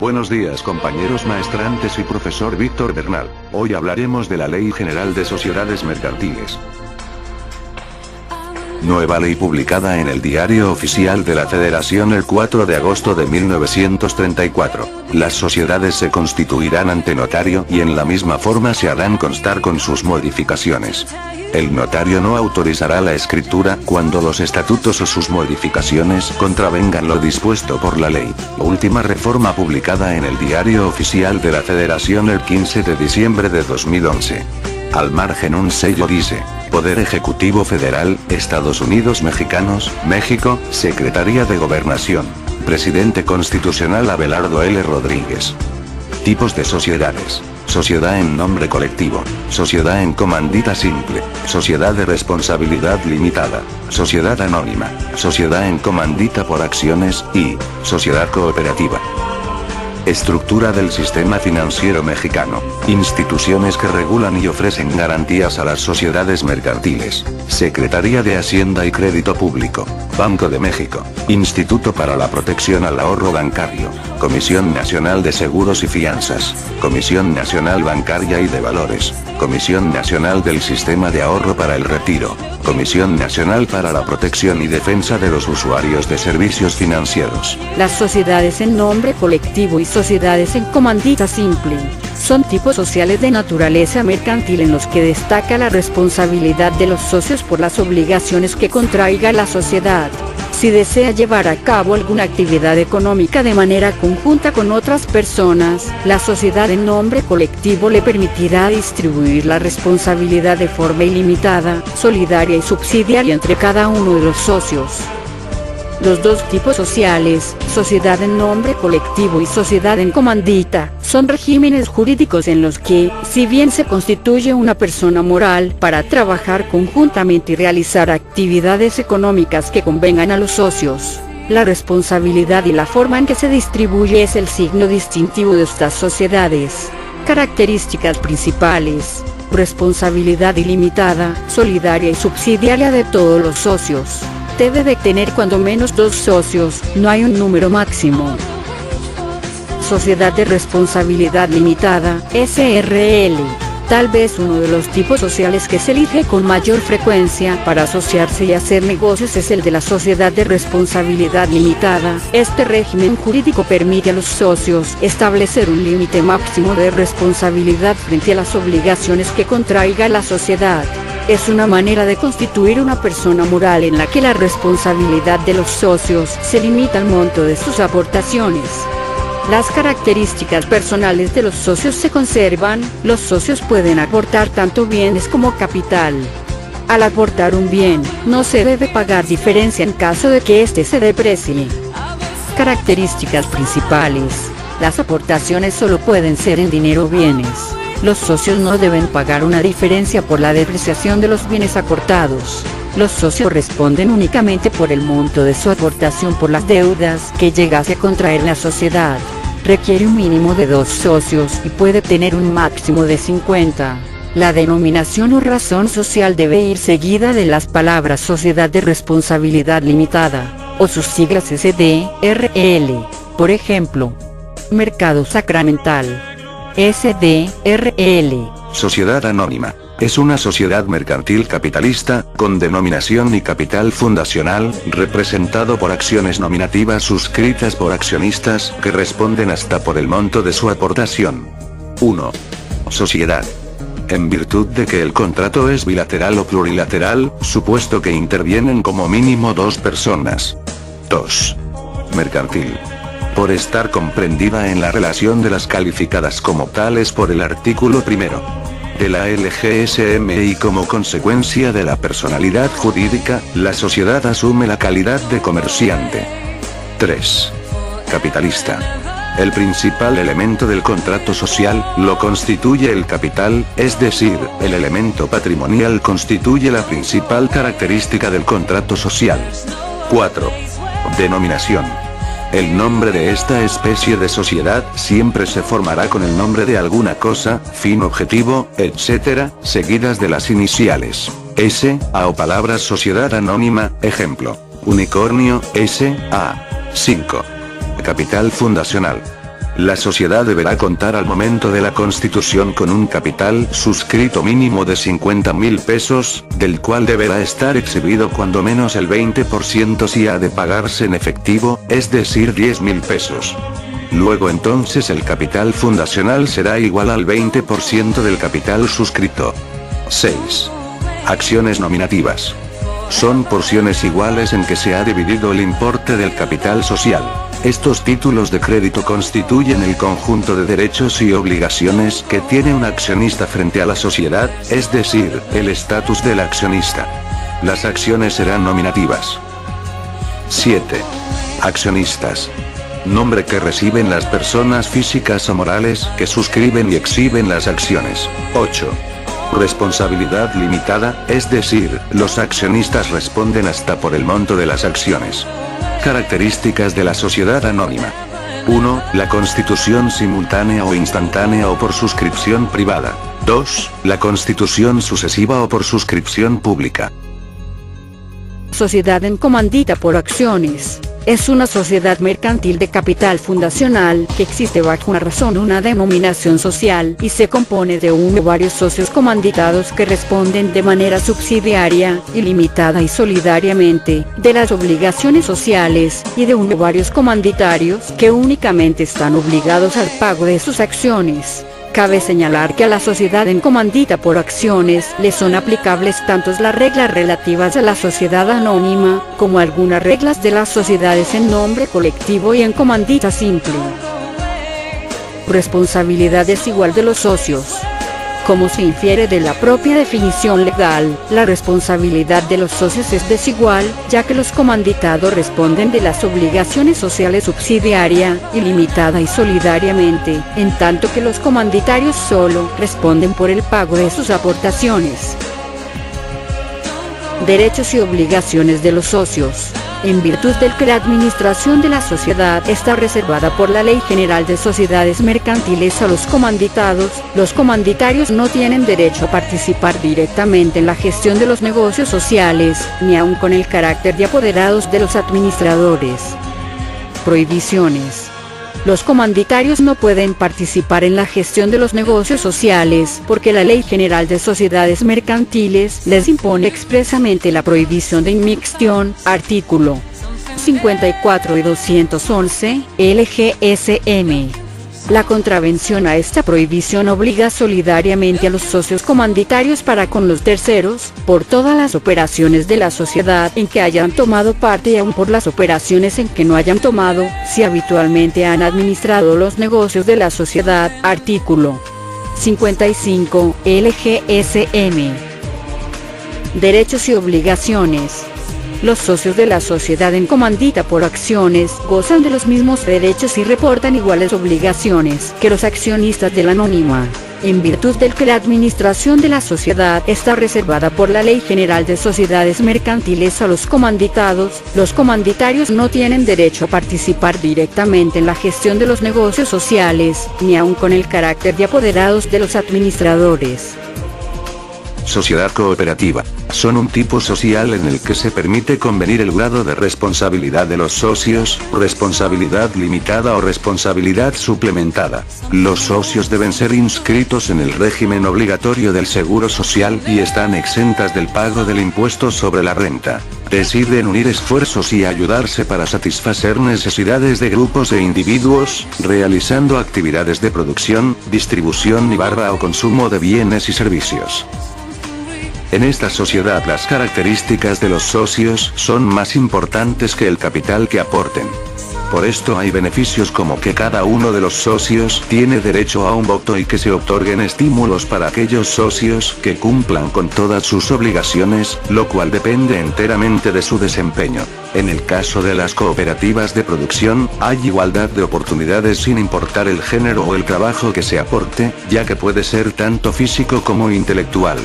Buenos días compañeros maestrantes y profesor Víctor Bernal. Hoy hablaremos de la Ley General de Sociedades Mercantiles. Nueva ley publicada en el Diario Oficial de la Federación el 4 de agosto de 1934. Las sociedades se constituirán ante notario y en la misma forma se harán constar con sus modificaciones. El notario no autorizará la escritura cuando los estatutos o sus modificaciones contravengan lo dispuesto por la ley. Última reforma publicada en el Diario Oficial de la Federación el 15 de diciembre de 2011. Al margen un sello dice: Poder Ejecutivo Federal, Estados Unidos Mexicanos, México, Secretaría de Gobernación. Presidente Constitucional Abelardo L. Rodríguez. Tipos de sociedades: sociedad en nombre colectivo, sociedad en comandita simple, sociedad de responsabilidad limitada, sociedad anónima, sociedad en comandita por acciones y sociedad cooperativa. Estructura del sistema financiero mexicano. Instituciones que regulan y ofrecen garantías a las sociedades mercantiles. Secretaría de Hacienda y Crédito Público. Banco de México. Instituto para la Protección al Ahorro Bancario. Comisión Nacional de Seguros y Fianzas. Comisión Nacional Bancaria y de Valores. Comisión Nacional del Sistema de Ahorro para el Retiro. Comisión Nacional para la Protección y Defensa de los Usuarios de Servicios Financieros. Las sociedades en nombre colectivo y sociedades en comandita simple son tipos sociales de naturaleza mercantil en los que destaca la responsabilidad de los socios por las obligaciones que contraiga la sociedad. Si desea llevar a cabo alguna actividad económica de manera conjunta con otras personas, la sociedad en nombre colectivo le permitirá distribuir la responsabilidad de forma ilimitada, solidaria y subsidiaria entre cada uno de los socios. Los dos tipos sociales, sociedad en nombre colectivo y sociedad en comandita, son regímenes jurídicos en los que, si bien se constituye una persona moral para trabajar conjuntamente y realizar actividades económicas que convengan a los socios, la responsabilidad y la forma en que se distribuye es el signo distintivo de estas sociedades. Características principales: responsabilidad ilimitada, solidaria y subsidiaria de todos los socios. Debe de tener cuando menos 2 socios, no hay un número máximo. Sociedad de responsabilidad limitada, SRL. Tal vez uno de los tipos sociales que se elige con mayor frecuencia para asociarse y hacer negocios es el de la sociedad de responsabilidad limitada. Este régimen jurídico permite a los socios establecer un límite máximo de responsabilidad frente a las obligaciones que contraiga la sociedad. Es una manera de constituir una persona moral en la que la responsabilidad de los socios se limita al monto de sus aportaciones. Las características personales de los socios se conservan. Los socios pueden aportar tanto bienes como capital. Al aportar un bien, no se debe pagar diferencia en caso de que éste se deprecie. Características principales: las aportaciones solo pueden ser en dinero o bienes. Los socios no deben pagar una diferencia por la depreciación de los bienes aportados. Los socios responden únicamente por el monto de su aportación por las deudas que llegase a contraer la sociedad. Requiere un mínimo de 2 socios y puede tener un máximo de 50. La denominación o razón social debe ir seguida de las palabras Sociedad de Responsabilidad Limitada, o sus siglas SDRL. Por ejemplo, Mercado Sacramental. SDRL. Sociedad Anónima. Es una sociedad mercantil capitalista, con denominación y capital fundacional, representado por acciones nominativas suscritas por accionistas que responden hasta por el monto de su aportación. 1. Sociedad. En virtud de que el contrato es bilateral o plurilateral, supuesto que intervienen como mínimo 2 personas. 2. Mercantil. Por estar comprendida en la relación de las calificadas como tales por el artículo 1 de la LGSM y como consecuencia de la personalidad jurídica, la sociedad asume la calidad de comerciante. 3. Capitalista. El principal elemento del contrato social lo constituye el capital, es decir, el elemento patrimonial constituye la principal característica del contrato social. 4. Denominación. El nombre de esta especie de sociedad siempre se formará con el nombre de alguna cosa, fin objetivo, etc., seguidas de las iniciales. S.A. o palabras sociedad anónima, ejemplo, unicornio, S.A. 5. Capital fundacional. La sociedad deberá contar al momento de la constitución con un capital suscrito mínimo de 50.000 pesos, del cual deberá estar exhibido cuando menos el 20% si ha de pagarse en efectivo, es decir 10.000 pesos. Luego entonces el capital fundacional será igual al 20% del capital suscrito. 6. Acciones nominativas. Son porciones iguales en que se ha dividido el importe del capital social. Estos títulos de crédito constituyen el conjunto de derechos y obligaciones que tiene un accionista frente a la sociedad, es decir, el estatus del accionista. Las acciones serán nominativas. 7. Accionistas. Nombre que reciben las personas físicas o morales que suscriben y exhiben las acciones. 8. Responsabilidad limitada, es decir, los accionistas responden hasta por el monto de las acciones. Características de la sociedad anónima. 1. La constitución simultánea o instantánea o por suscripción privada. 2. La constitución sucesiva o por suscripción pública. Sociedad en comandita por acciones. Es una sociedad mercantil de capital fundacional que existe bajo una razón, una denominación social, y se compone de uno o varios socios comanditados que responden de manera subsidiaria, ilimitada y solidariamente, de las obligaciones sociales, y de uno o varios comanditarios que únicamente están obligados al pago de sus acciones. Cabe señalar que a la sociedad en comandita por acciones le son aplicables tanto las reglas relativas a la sociedad anónima, como algunas reglas de las sociedades en nombre colectivo y en comandita simple. Responsabilidad desigual de los socios. Como se infiere de la propia definición legal, la responsabilidad de los socios es desigual, ya que los comanditados responden de las obligaciones sociales subsidiaria, ilimitada y solidariamente, en tanto que los comanditarios solo responden por el pago de sus aportaciones. Derechos y obligaciones de los socios. En virtud del que la administración de la sociedad está reservada por la Ley General de Sociedades Mercantiles a los comanditados, los comanditarios no tienen derecho a participar directamente en la gestión de los negocios sociales, ni aun con el carácter de apoderados de los administradores. Prohibiciones. Los comanditarios no pueden participar en la gestión de los negocios sociales, porque la Ley General de Sociedades Mercantiles les impone expresamente la prohibición de inmixtión, artículo 54 y 211, LGSM. La contravención a esta prohibición obliga solidariamente a los socios comanditarios para con los terceros, por todas las operaciones de la sociedad en que hayan tomado parte y aun por las operaciones en que no hayan tomado, si habitualmente han administrado los negocios de la sociedad, artículo 55, LGSM. Derechos y obligaciones. Los socios de la sociedad en comandita por acciones gozan de los mismos derechos y reportan iguales obligaciones que los accionistas de la anónima. En virtud del que la administración de la sociedad está reservada por la Ley General de Sociedades Mercantiles a los comanditados, los comanditarios no tienen derecho a participar directamente en la gestión de los negocios sociales, ni aun con el carácter de apoderados de los administradores. Sociedad cooperativa. Son un tipo social en el que se permite convenir el grado de responsabilidad de los socios, responsabilidad limitada o responsabilidad suplementada. Los socios deben ser inscritos en el régimen obligatorio del seguro social y están exentas del pago del impuesto sobre la renta. Deciden unir esfuerzos y ayudarse para satisfacer necesidades de grupos e individuos, realizando actividades de producción, distribución y o consumo de bienes y servicios. En esta sociedad las características de los socios son más importantes que el capital que aporten. Por esto hay beneficios como que cada uno de los socios tiene derecho a un voto y que se otorguen estímulos para aquellos socios que cumplan con todas sus obligaciones, lo cual depende enteramente de su desempeño. En el caso de las cooperativas de producción, hay igualdad de oportunidades sin importar el género o el trabajo que se aporte, ya que puede ser tanto físico como intelectual.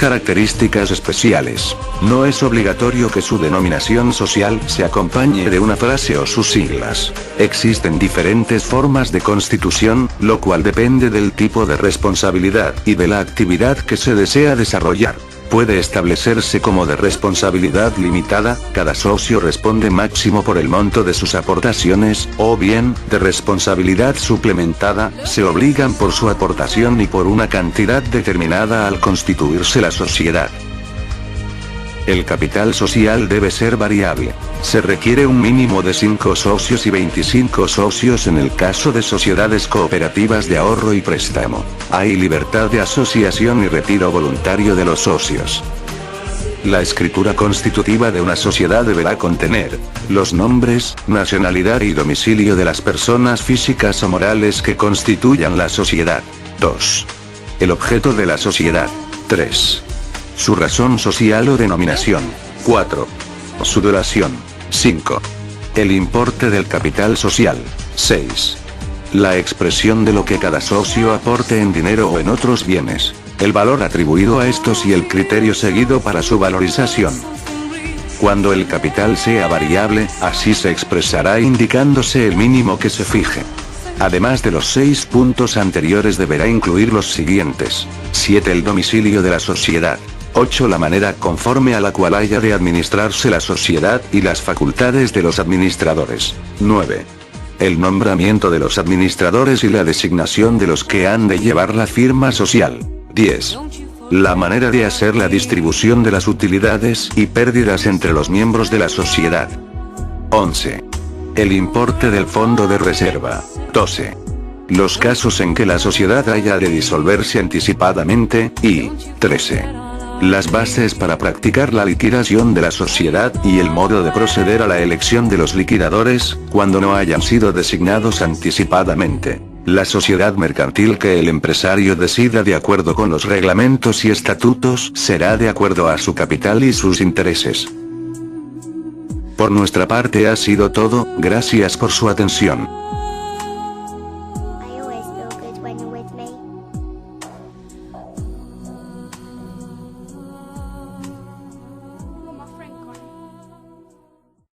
Características especiales. No es obligatorio que su denominación social se acompañe de una frase o sus siglas. Existen diferentes formas de constitución, lo cual depende del tipo de responsabilidad y de la actividad que se desea desarrollar. puede establecerse como de responsabilidad limitada, cada socio responde máximo por el monto de sus aportaciones, o bien, de responsabilidad suplementada, se obligan por su aportación y por una cantidad determinada al constituirse la sociedad. El capital social debe ser variable. Se requiere un mínimo de 5 socios y 25 socios en el caso de sociedades cooperativas de ahorro y préstamo. Hay libertad de asociación y retiro voluntario de los socios. La escritura constitutiva de una sociedad deberá contener los nombres, nacionalidad y domicilio de las personas físicas o morales que constituyan la sociedad. 2. El objeto de la sociedad. 3. Su razón social o denominación. 4. Su duración. 5. El importe del capital social. 6. La expresión de lo que cada socio aporte en dinero o en otros bienes. El valor atribuido a estos y el criterio seguido para su valorización. Cuando el capital sea variable, así se expresará indicándose el mínimo que se fije. Además de los 6 puntos anteriores deberá incluir los siguientes. 7. El domicilio de la sociedad. 8. La manera conforme a la cual haya de administrarse la sociedad y las facultades de los administradores. 9. El nombramiento de los administradores y la designación de los que han de llevar la firma social. 10. La manera de hacer la distribución de las utilidades y pérdidas entre los miembros de la sociedad. 11. El importe del fondo de reserva. 12. Los casos en que la sociedad haya de disolverse anticipadamente, y 13. Las bases para practicar la liquidación de la sociedad y el modo de proceder a la elección de los liquidadores, cuando no hayan sido designados anticipadamente. La sociedad mercantil que el empresario decida de acuerdo con los reglamentos y estatutos será de acuerdo a su capital y sus intereses. Por nuestra parte ha sido todo, gracias por su atención.